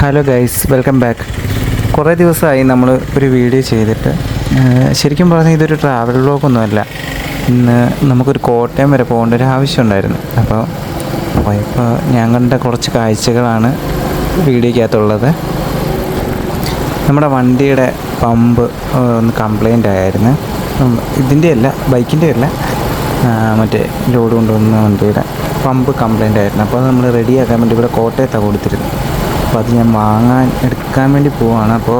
Hello guys, welcome back. കുറേ ദിവസമായി നമ്മൾ ഒരു വീഡിയോ ചെയ്തിട്ട്. ശരിക്കും പറഞ്ഞാൽ ഇതൊരു ട്രാവൽ വ്ളോഗൊന്നുമല്ല. ഇന്ന് നമുക്കൊരു കോട്ടയം വരെ പോകേണ്ട ഒരു ആവശ്യമുണ്ടായിരുന്നു. അപ്പോൾ പോയപ്പോൾ ഞാൻ കണ്ട കുറച്ച് കാഴ്ചകളാണ് വീഡിയോയ്ക്കകത്തുള്ളത്. നമ്മുടെ വണ്ടിയുടെ പമ്പ് ഒന്ന് കംപ്ലൈൻ്റ് ആയിരുന്നു. ഇതിൻ്റെ അല്ല, ബൈക്കിൻ്റെ അല്ല, മറ്റേ ലോഡ് കൊണ്ടുവന്ന വണ്ടിയുടെ പമ്പ് കംപ്ലൈൻ്റ് ആയിരുന്നു. അപ്പോൾ അത് നമ്മൾ റെഡിയാക്കാൻ വേണ്ടി ഇവിടെ കോട്ടയത്താണ് കൊടുത്തിരുന്നത്. അപ്പോൾ അത് ഞാൻ എടുക്കാൻ വേണ്ടി പോവാണ്. അപ്പോൾ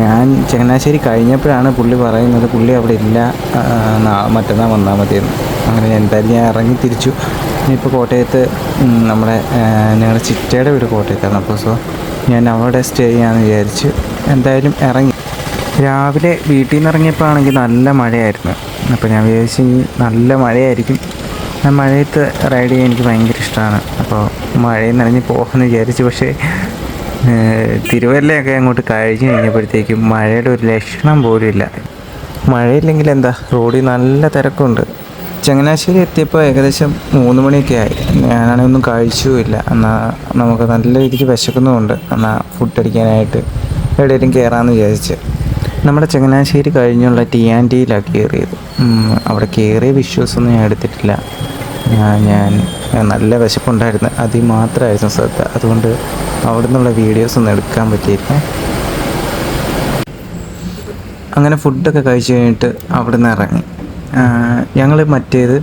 ഞാൻ ചങ്ങനാശ്ശേരി കഴിഞ്ഞപ്പോഴാണ് പുള്ളി പറയുന്നത് പുള്ളി അവിടെ ഇല്ല, മറ്റന്നാൾ വന്നാൽ മതിയെന്ന്. അങ്ങനെ എന്തായാലും ഞാൻ ഇറങ്ങി തിരിച്ചു. ഇനിയിപ്പോൾ കോട്ടയത്ത് നമ്മുടെ ഞങ്ങളുടെ ചിറ്റയുടെ വീട് കോട്ടയത്താണ്. അപ്പോൾ ഞാൻ അവിടെ സ്റ്റേ ചെയ്യാമെന്ന് വിചാരിച്ച് എന്തായാലും ഇറങ്ങി. രാവിലെ വീട്ടിൽ നിന്ന് ഇറങ്ങിയപ്പോൾ ആണെങ്കിൽ നല്ല മഴയായിരുന്നു. അപ്പോൾ ഞാൻ വിചാരിച്ചു നല്ല മഴയായിരിക്കും, മഴയത്ത് റൈഡ് ചെയ്യാൻ എനിക്ക് ഭയങ്കര ഇഷ്ടമാണ്. അപ്പോൾ മഴയിൽ നനഞ്ഞ് പോകാമെന്ന് വിചാരിച്ചു. പക്ഷേ തിരുവല്ലയൊക്കെ അങ്ങോട്ട് കഴിഞ്ഞ് കഴിഞ്ഞപ്പോഴത്തേക്കും മഴയുടെ ഒരു ലക്ഷണം പോലും ഇല്ല. മഴയില്ലെങ്കിൽ എന്താ, റോഡിൽ നല്ല തിരക്കുണ്ട്. ചങ്ങനാശ്ശേരി എത്തിയപ്പോൾ ഏകദേശം 3 മണിയൊക്കെ ആയി. ഞാനാണെങ്കിൽ ഒന്നും കഴിച്ചുമില്ല. എന്നാൽ നമുക്ക് നല്ല രീതിക്ക് വിശക്കുന്നുമുണ്ട്. എന്നാൽ ഫുഡ് അടിക്കാനായിട്ട് എവിടെയെങ്കിലും കയറാമെന്ന് വിചാരിച്ച് നമ്മുടെ ചങ്ങനാശ്ശേരി കഴിഞ്ഞുള്ള ടി&ടിയിലാണ് കയറിയത്. അവിടെ കയറിയ വിഷ്വൽസൊന്നും ഞാൻ എടുത്തിട്ടില്ല. ഞാൻ നല്ല വിശപ്പുണ്ടായിരുന്നു, അതിൽ മാത്രമായിരുന്നു ശ്രദ്ധ. അതുകൊണ്ട് അവിടെ നിന്നുള്ള വീഡിയോസൊന്നും എടുക്കാൻ പറ്റിയില്ല. അങ്ങനെ ഫുഡൊക്കെ കഴിച്ച് കഴിഞ്ഞിട്ട് അവിടെ നിന്ന് ഇറങ്ങി. ഞങ്ങൾ മറ്റേത്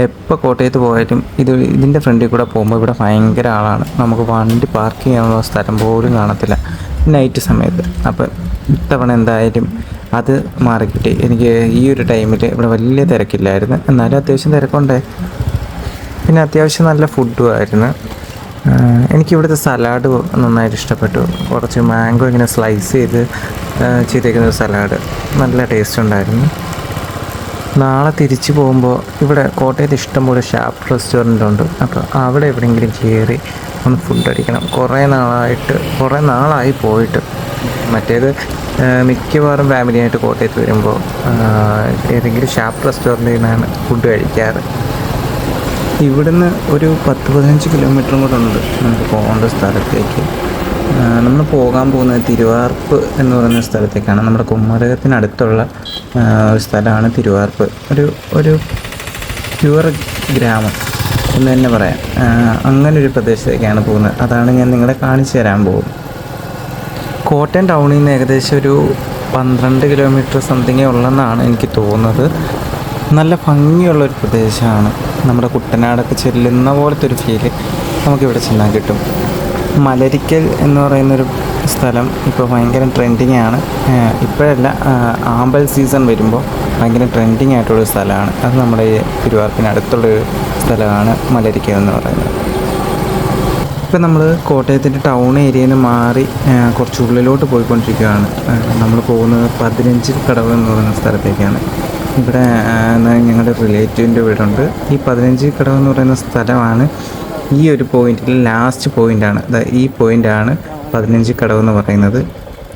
എപ്പോൾ കോട്ടയത്ത് പോയാലും ഇതിൻ്റെ ഫ്രണ്ടിൽ കൂടെ പോകുമ്പോൾ ഇവിടെ ഭയങ്കര ആളാണ്. നമുക്ക് വണ്ടി പാർക്ക് ചെയ്യാനുള്ള സ്ഥലം പോലും കാണത്തില്ല നൈറ്റ് സമയത്ത്. അപ്പം ഇത്തവണ എന്തായാലും അത് മാറിക്കിട്ടി. എനിക്ക് ഈ ഒരു ടൈമിൽ ഇവിടെ വലിയ തിരക്കില്ലായിരുന്നു, എന്നാലും അത്യാവശ്യം തിരക്കുണ്ടേ. പിന്നെ അത്യാവശ്യം നല്ല ഫുഡും ആയിരുന്നു. എനിക്കിവിടുത്തെ സലാഡ് നന്നായിട്ട് ഇഷ്ടപ്പെട്ടു. കുറച്ച് മാംഗോ ഇങ്ങനെ സ്ലൈസ് ചെയ്തേക്കുന്ന ഒരു സലാഡ് നല്ല ടേസ്റ്റ് ഉണ്ടായിരുന്നു. നാളെ തിരിച്ചു പോകുമ്പോൾ ഇവിടെ കോട്ടയത്ത് ഇഷ്ടംപോലെ ഷാപ്പ് റെസ്റ്റോറൻ്റ് ഉണ്ട്. അപ്പോൾ അവിടെ എവിടെയെങ്കിലും കയറി ഒന്ന് ഫുഡ് അടിക്കണം. കുറേ നാളായി പോയിട്ട്. മറ്റേത് മിക്കവാറും ഫാമിലിയായിട്ട് കോട്ടയത്ത് വരുമ്പോൾ ഏതെങ്കിലും ഷാപ്പ് റെസ്റ്റോറൻറ്റിൽ നിന്നാണ് ഫുഡ് കഴിക്കാറ്. ഇവിടുന്ന് ഒരു 10-15 കിലോമീറ്ററും കൂടെ ഉണ്ട് നമുക്ക് പോകേണ്ട സ്ഥലത്തേക്ക്. നമ്മൾ പോകാൻ പോകുന്നത് തിരുവാർപ്പ് എന്ന് പറയുന്ന സ്ഥലത്തേക്കാണ്. നമ്മുടെ കുമരകത്തിനടുത്തുള്ള ഒരു സ്ഥലമാണ് തിരുവാർപ്പ്. ഒരു പ്യുവർ ഗ്രാമം എന്ന് തന്നെ പറയാം. അങ്ങനൊരു പ്രദേശത്തേക്കാണ് പോകുന്നത്. അതാണ് ഞാൻ നിങ്ങളെ കാണിച്ചു തരാൻ പോകുന്നത്. കോട്ടയം ടൗണിൽ നിന്ന് ഏകദേശം ഒരു 12 കിലോമീറ്റർ സംതിങ്ങേ ഉള്ളെന്നാണ് എനിക്ക് തോന്നുന്നത്. നല്ല ഭംഗിയുള്ളൊരു പ്രദേശമാണ്. നമ്മുടെ കുട്ടനാടൊക്കെ ചെല്ലുന്ന പോലത്തെ ഒരു ഫീല് നമുക്കിവിടെ ചെല്ലാൻ കിട്ടും. മലരിക്കൽ എന്ന് പറയുന്നൊരു സ്ഥലം ഇപ്പോൾ ഭയങ്കര ട്രെൻഡിങ് ആണ്. ഇപ്പോഴല്ല, ആമ്പൽ സീസൺ വരുമ്പോൾ ഭയങ്കര ട്രെൻഡിങ് ആയിട്ടുള്ളൊരു സ്ഥലമാണ്. അത് നമ്മുടെ ഈ തിരുവാർപ്പിനടുത്തുള്ളൊരു സ്ഥലമാണ് മലരിക്കൽ എന്ന് പറയുന്നത്. ഇപ്പം നമ്മൾ കോട്ടയത്തിൻ്റെ ടൗൺ ഏരിയയിൽ നിന്ന് മാറി കുറച്ച് ഉള്ളിലോട്ട് പോയിക്കൊണ്ടിരിക്കുകയാണ്. നമ്മൾ പോകുന്നത് 15 കടവ് എന്ന് പറയുന്ന സ്ഥലത്തേക്കാണ്. ഇവിടെ ഞങ്ങളുടെ റിലേറ്റീവിൻ്റെ വീടുണ്ട്. ഈ 15 കടവ് എന്ന് പറയുന്ന സ്ഥലമാണ് ഈ ഒരു പോയിന്റിൽ ലാസ്റ്റ് പോയിൻ്റാണ്. ഈ പോയിൻ്റാണ് 15 കടവ് എന്ന് പറയുന്നത്.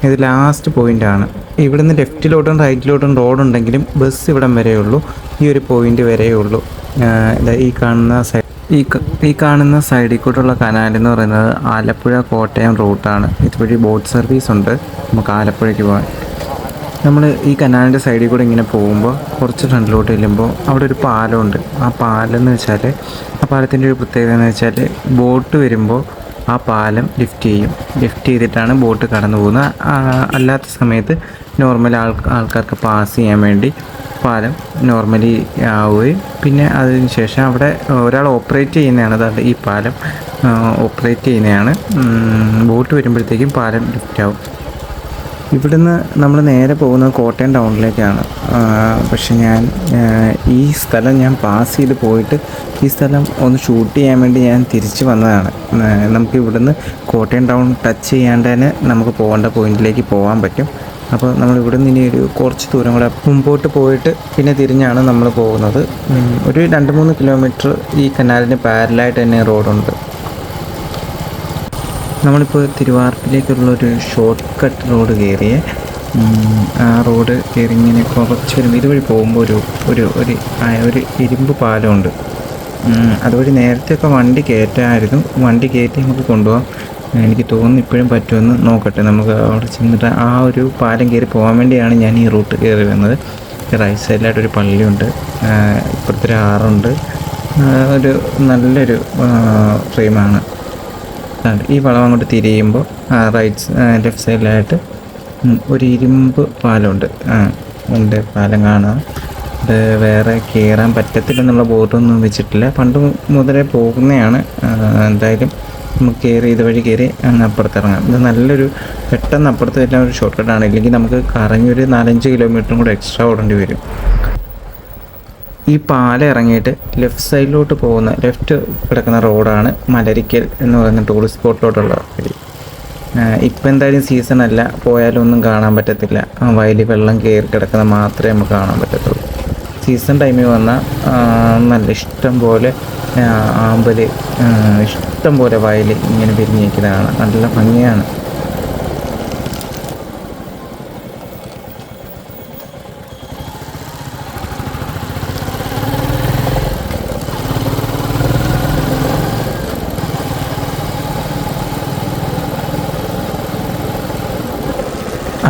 ഇത് ലാസ്റ്റ് പോയിൻ്റാണ്. ഇവിടുന്ന് ലെഫ്റ്റിലോട്ടും റൈറ്റിലോട്ടും റോഡുണ്ടെങ്കിലും ബസ് ഇവിടം വരെയുള്ളൂ, ഈ ഒരു പോയിൻ്റ് വരെയുള്ളൂ. ഈ കാണുന്ന സൈഡിൽ കൂടെയുള്ള കനാലെന്ന് പറയുന്നത് ആലപ്പുഴ കോട്ടയം റൂട്ടാണ്. ഇതുവഴി ബോട്ട് സർവീസ് ഉണ്ട് നമുക്ക് ആലപ്പുഴയ്ക്ക് പോകാൻ. നമ്മൾ ഈ കനാലിൻ്റെ സൈഡിൽ കൂടെ ഇങ്ങനെ പോകുമ്പോൾ കുറച്ച് ഫ്രണ്ടിലോട്ട് ചെല്ലുമ്പോൾ അവിടെ ഒരു പാലമുണ്ട്. ആ പാലം എന്ന് വെച്ചാൽ, ആ പാലത്തിൻ്റെ ഒരു പ്രത്യേകത എന്ന് വെച്ചാൽ ബോട്ട് വരുമ്പോൾ ആ പാലം ലിഫ്റ്റ് ചെയ്തിട്ടാണ് ബോട്ട് കടന്നു പോകുന്നത്. അല്ലാത്ത സമയത്ത് നോർമൽ ആൾക്കാർക്ക് പാസ് ചെയ്യാൻ വേണ്ടി പാലം നോർമലി ആവുകയും പിന്നെ അതിന് ശേഷം അവിടെ ഒരാൾ ഓപ്പറേറ്റ് ചെയ്യുന്നതാണ്. അതായത് ഈ പാലം ഓപ്പറേറ്റ് ചെയ്യുന്നതാണ്. ബോട്ട് വരുമ്പോഴത്തേക്കും പാലം ലിഫ്റ്റ് ആവും. ഇവിടുന്ന് നമ്മൾ നേരെ പോകുന്നത് കോട്ടയം ടൗണിലേക്കാണ്. പക്ഷെ ഈ സ്ഥലം ഞാൻ പാസ് ചെയ്ത് പോയിട്ട് ഈ സ്ഥലം ഒന്ന് ഷൂട്ട് ചെയ്യാൻ വേണ്ടി ഞാൻ തിരിച്ച് വന്നതാണ്. നമുക്ക് ഇവിടുന്ന് കോട്ടയം ടൗൺ ടച്ച് ചെയ്യാണ്ട് തന്നെ നമുക്ക് പോകേണ്ട പോയിന്റിലേക്ക് പോകാൻ പറ്റും. അപ്പോൾ നമ്മൾ ഇവിടുന്ന് ഇനി കുറച്ച് ദൂരം കൂടെ മുമ്പോട്ട് പോയിട്ട് പിന്നെ തിരിഞ്ഞാണ് നമ്മൾ പോകുന്നത്. ഒരു 2-3 കിലോമീറ്റർ ഈ കനാലിന് പാരലായിട്ട് തന്നെ റോഡുണ്ട്. നമ്മളിപ്പോൾ തിരുവാർപ്പിലേക്കുള്ളൊരു ഷോർട്ട് കട്ട് റോഡ് കയറിയേ. ആ റോഡ് കയറി ഇങ്ങനെ കുറച്ച് വരുമ്പോൾ ഇതുവഴി പോകുമ്പോൾ ഒരു ഇരുമ്പ് പാലമുണ്ട്. അതുവഴി നേരത്തെയൊക്കെ വണ്ടി കയറ്റി നമുക്ക് കൊണ്ടുപോകാം. എനിക്ക് തോന്നുന്നു ഇപ്പോഴും പറ്റുമെന്ന് നോക്കട്ടെ. നമുക്ക് അവിടെ ചെന്നിട്ട് ആ ഒരു പാലം കയറി പോകാൻ വേണ്ടിയാണ് ഞാൻ ഈ റൂട്ട് കയറി വന്നത്. റൈറ്റ് സൈഡിലായിട്ടൊരു പള്ളിയുണ്ട്, ഇപ്പുറത്തൊരു ആറുണ്ട്, ഒരു നല്ലൊരു ഫ്രെയിമാണ്. ഈ വളം അങ്ങോട്ട് തിരിയുമ്പോൾ ലെഫ്റ്റ് സൈഡിലായിട്ട് ഒരു ഇരുമ്പ് പാലമുണ്ട്. ഉണ്ട്, പാലം കാണാം. അത് വേറെ കയറാൻ പറ്റത്തില്ലെന്നുള്ള ബോർഡൊന്നും വെച്ചിട്ടില്ല, പണ്ട് മുതലേ പോകുന്നതാണ്. എന്തായാലും നമുക്ക് കയറി ഇതുവഴി കയറി അങ്ങ് അപ്പുറത്ത് ഇറങ്ങാം. ഇത് നല്ലൊരു പെട്ടെന്ന് അപ്പുറത്ത് എല്ലാം ഒരു ഷോർട്ട് കട്ടാണ്, ഇല്ലെങ്കിൽ നമുക്ക് കറങ്ങിയൊരു 4-5 കിലോമീറ്ററും കൂടെ എക്സ്ട്രാ ഓടേണ്ടി വരും. ഈ പാലം ഇറങ്ങിയിട്ട് ലെഫ്റ്റ് സൈഡിലോട്ട് പോകുന്ന ലെഫ്റ്റ് കിടക്കുന്ന റോഡാണ് മലരിക്കൽ എന്ന് പറയുന്ന ടൂറിസ്റ്റ് സ്പോട്ടിലോട്ടുള്ള വഴി. ഇപ്പം എന്തായാലും സീസണല്ല, പോയാലും ഒന്നും കാണാൻ പറ്റത്തില്ല. വയലിൽ വെള്ളം കയറി കിടക്കുന്ന മാത്രമേ നമുക്ക് കാണാൻ പറ്റത്തുള്ളൂ. സീസൺ ടൈമിൽ വന്നാൽ നല്ല ഇഷ്ടം പോലെ ആമ്പൽ, ഇഷ്ടം പോലെ വയൽ ഇങ്ങനെ പിരിഞ്ഞ് നിൽക്കുന്നതാണ്, നല്ല ഭംഗിയാണ്.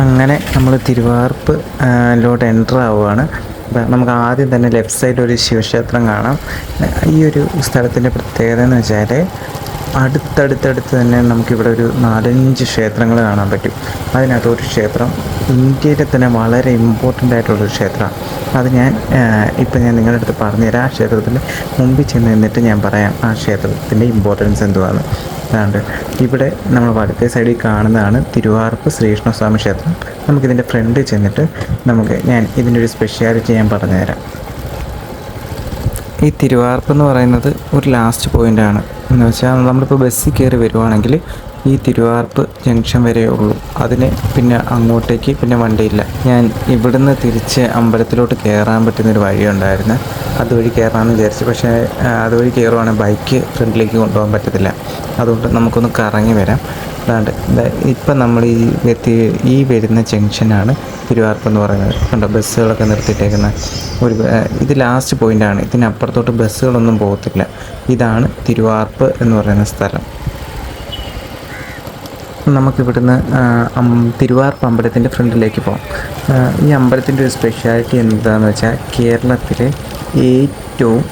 അങ്ങനെ നമ്മൾ തിരുവാർപ്പ് ലോട്ട് എൻ്റർ ആവുകയാണ്. നമുക്ക് ആദ്യം തന്നെ ലെഫ്റ്റ് സൈഡിൽ ഒരു ശിവക്ഷേത്രം കാണാം. ഈ ഒരു സ്ഥലത്തിൻ്റെ പ്രത്യേകത എന്ന് വെച്ചാൽ അടുത്തടുത്തടുത്ത് തന്നെ നമുക്കിവിടെ ഒരു 4-5 ക്ഷേത്രങ്ങൾ കാണാൻ പറ്റും. അതിനകത്ത് ഒരു ക്ഷേത്രം ഇന്ത്യയിലെ തന്നെ വളരെ ഇമ്പോർട്ടൻ്റ് ആയിട്ടുള്ളൊരു ക്ഷേത്രമാണ്. അത് ഇപ്പം ഞാൻ നിങ്ങളുടെ അടുത്ത് പറഞ്ഞുതരാം. ആ ക്ഷേത്രത്തിൻ്റെ മുമ്പിൽ ചെന്ന് നിന്നിട്ട് ഞാൻ പറയാം ആ ക്ഷേത്രത്തിൻ്റെ ഇമ്പോർട്ടൻസ് എന്തുവാണ്. അതാണ്ട് ഇവിടെ നമ്മൾ വലത്തേ സൈഡിൽ കാണുന്നതാണ് തിരുവാർപ്പ് ശ്രീകൃഷ്ണസ്വാമി ക്ഷേത്രം. നമുക്കിതിൻ്റെ ഫ്രണ്ടിൽ ചെന്നിട്ട് ഞാൻ ഇതിൻ്റെ ഒരു സ്പെഷ്യാലിറ്റി ഞാൻ പറഞ്ഞുതരാം. ഈ തിരുവാർപ്പ് എന്ന് പറയുന്നത് ഒരു ലാസ്റ്റ് പോയിൻ്റാണ്. എന്ന് വെച്ചാൽ നമ്മളിപ്പോൾ ബസ്സിൽ കയറി വരുവാണെങ്കിൽ ഈ തിരുവാർപ്പ് ജംഗ്ഷൻ വരെ ഉള്ളൂ, അതിന് പിന്നെ അങ്ങോട്ടേക്ക് പിന്നെ വണ്ടിയില്ല. ഞാൻ ഇവിടുന്ന് തിരിച്ച് അമ്പലത്തിലോട്ട് കയറാൻ പറ്റുന്നൊരു വഴിയുണ്ടായിരുന്നു, അതുവഴി കയറാമെന്ന് വിചാരിച്ചു. പക്ഷേ അതുവഴി കയറുവാണെങ്കിൽ ബൈക്ക് ഫ്രണ്ടിലേക്ക് കൊണ്ടുപോകാൻ പറ്റത്തില്ല, അതുകൊണ്ട് നമുക്കൊന്ന് കറങ്ങി വരാം. അതാണ്ട് ഇപ്പം നമ്മൾ ഈ വരുന്ന ജംഗ്ഷനാണ് തിരുവാർപ്പ് എന്ന് പറയുന്നത്. കണ്ടോ, ബസ്സുകളൊക്കെ നിർത്തിയിട്ടേക്കുന്ന ഇത് ലാസ്റ്റ് പോയിൻ്റാണ്. ഇതിനപ്പുറത്തോട്ട് ബസ്സുകളൊന്നും പോകത്തില്ല. ഇതാണ് തിരുവാർപ്പ് എന്ന് പറയുന്ന സ്ഥലം. നമുക്കിവിടുന്ന് തിരുവാർപ്പ് അമ്പലത്തിൻ്റെ ഫ്രണ്ടിലേക്ക് പോകാം. ഈ അമ്പലത്തിൻ്റെ ഒരു സ്പെഷ്യാലിറ്റി എന്താണെന്ന് വെച്ചാൽ കേരളത്തിലെ ഏറ്റവും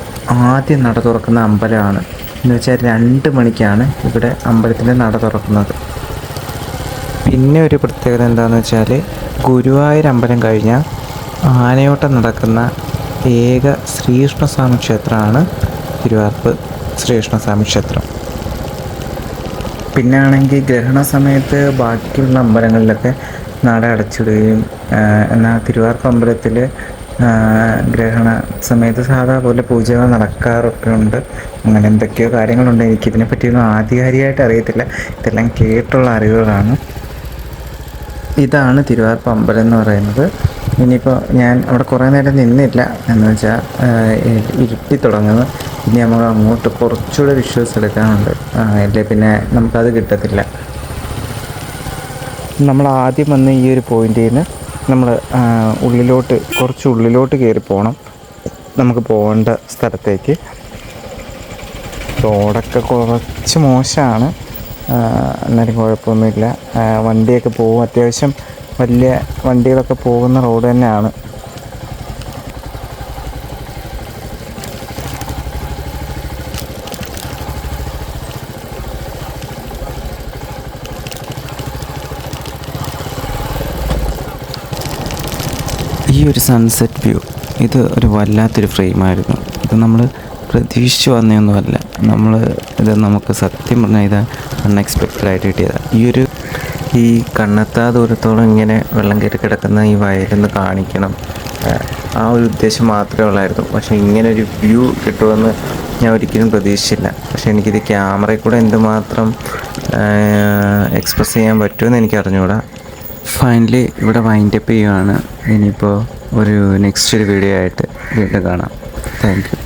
ആദ്യം നട തുറക്കുന്ന അമ്പലമാണ്. എന്ന് വെച്ചാൽ 2 മണിക്കാണ് ഇവിടെ അമ്പലത്തിൻ്റെ നട തുറക്കുന്നത്. പിന്നെ ഒരു പ്രത്യേകത എന്താണെന്ന് വെച്ചാൽ ഗുരുവായൂർ അമ്പലം കഴിഞ്ഞാൽ ആനയോട്ടം നടക്കുന്ന ഏക ശ്രീകൃഷ്ണസ്വാമി ക്ഷേത്രമാണ് തിരുവാർപ്പ് ശ്രീകൃഷ്ണസ്വാമി ക്ഷേത്രം. പിന്നെ ആണെങ്കിൽ ഗ്രഹണ സമയത്ത് ബാക്കിയുള്ള അമ്പലങ്ങളിലൊക്കെ നട അടച്ചിടുകയും, എന്നാൽ തിരുവാർപ്പ് അമ്പലത്തിൽ ഗ്രഹണ സമയത്ത് സാധാ പോലെ പൂജകൾ നടക്കാറൊക്കെ ഉണ്ട്. അങ്ങനെ എന്തൊക്കെയോ കാര്യങ്ങളുണ്ട്, എനിക്കിതിനെ പറ്റിയൊന്നും ആധികാരികമായിട്ട് അറിയത്തില്ല, ഇതെല്ലാം കേട്ടുള്ള അറിവുകളാണ്. ഇതാണ് തിരുവാർപ്പ് അമ്പലം എന്ന് പറയുന്നത്. ഇനിയിപ്പോൾ ഞാൻ അവിടെ കുറേ നേരം നിന്നില്ല, എന്ന് വെച്ചാൽ ഇരുട്ടി തുടങ്ങുന്നു. ഇനി നമ്മൾ അങ്ങോട്ട് കുറച്ചുകൂടെ വിഷ്വൽസ് എടുക്കാനുണ്ട്, അല്ലേ പിന്നെ നമുക്കത് കിട്ടത്തില്ല. നമ്മൾ ആദ്യം വന്ന് ഈ ഒരു പോയിന്റിൽ നിന്ന് നമ്മൾ കുറച്ച് ഉള്ളിലോട്ട് കയറി പോകണം നമുക്ക് പോകേണ്ട സ്ഥലത്തേക്ക്. റോഡൊക്കെ കുറച്ച് മോശമാണ്, എന്നാലും കുഴപ്പമൊന്നുമില്ല. വണ്ടിയൊക്കെ പോകും, അത്യാവശ്യം വലിയ വണ്ടികളൊക്കെ പോകുന്ന റോഡ് തന്നെയാണ്. ഈ ഒരു സൺസെറ്റ് വ്യൂ ഇത് ഒരു വല്ലാത്തൊരു ഫ്രെയിമായിരുന്നു. ഇത് നമ്മൾ പ്രതീക്ഷിച്ച് വന്നതൊന്നുമല്ല, നമുക്ക് സത്യം പറഞ്ഞാൽ ഇത് അൺഎക്സ്പെക്റ്റഡായിട്ട് കിട്ടിയതാണ്. ഈ കണ്ണെത്താ ദൂരത്തോളം ഇങ്ങനെ വെള്ളം കയറി കിടക്കുന്ന ഈ വയലൊന്ന് കാണിക്കണം, ആ ഒരു ഉദ്ദേശം മാത്രമേ ഉള്ളായിരുന്നു. പക്ഷേ ഇങ്ങനൊരു വ്യൂ കിട്ടുമെന്ന് ഞാൻ ഒരിക്കലും പ്രതീക്ഷിച്ചില്ല. പക്ഷേ എനിക്കിത് ക്യാമറയിൽ കൂടെ എന്തുമാത്രം എക്സ്പ്രസ് ചെയ്യാൻ പറ്റുമെന്ന് എനിക്ക് അറിഞ്ഞുകൂടാ. ഫൈനലി ഇവിടെ വൈൻഡപ്പ് ചെയ്യുകയാണ്. ഇനിയിപ്പോൾ നെക്സ്റ്റ് ഒരു വീഡിയോ ആയിട്ട് വീണ്ടും കാണാം. Thank you.